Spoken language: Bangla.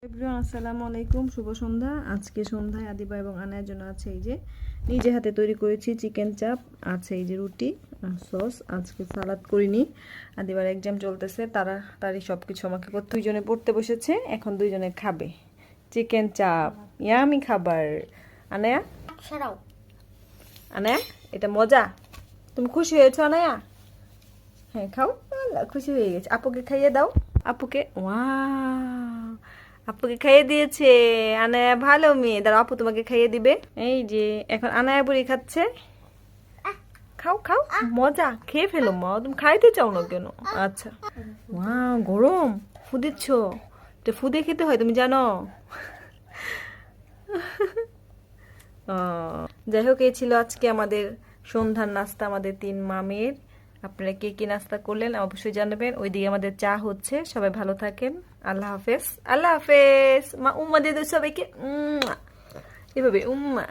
এভরিওয়ান আসসালামু আলাইকুম, শুভ সন্ধ্যা। আজকে সন্ধ্যায় আদিবা এবং আনায়ের জন্য আছে এই যে নিজে হাতে তৈরি করেছি চিকেন চাপ, আছে এই যে রুটি আর সস। আজকে সালাদ করিনি, আদিবার এক্সাম চলতেছে, তাড়াতাড়ি সব কিছু আমাকে করতে। দুইজনে পড়তে বসেছে, এখন দুইজনে খাবে চিকেন চাপ। ইয়ামি খাবার। আনায়া ছাড়াও আনায়া, এটা মজা। তুমি খুশি হয়েছো আনায়া? হ্যাঁ খাও, আল্লাহ খুশি হয়ে গেছে। আপুকে খাইয়ে দাও। আপুকে, ওয়াও, আপুকে খাইয়ে দিয়েছে আনায়া। ভালো মেয়ে, দাঁড়াও আপু তোমাকে খাইয়ে দিবে। এই যে এখন আনায়া বুড়ি খাচ্ছে। খাও খাও, মজা, খেয়ে ফেলো মা, তুমি খাইতে চাও না কেন? আচ্ছা, ওয়াও গরম, ফু দিচ্ছ? এটা ফু দিয়ে খেতে হয়, তুমি জানো? যাই হোক, এই ছিল আজকে আমাদের সন্ধ্যার নাস্তা, আমাদের 3 মামের। আপনারা কে কি নাস্তা করলেন অবশ্যই জানাবেন। ওইদিকে আমাদের চা হচ্ছে। সবাই ভালো থাকেন, আল্লাহ হাফেজ। আল্লাহ হাফেজ মা, উম্মা দিয়ে দাও সবাইকে, এভাবে উম্মা।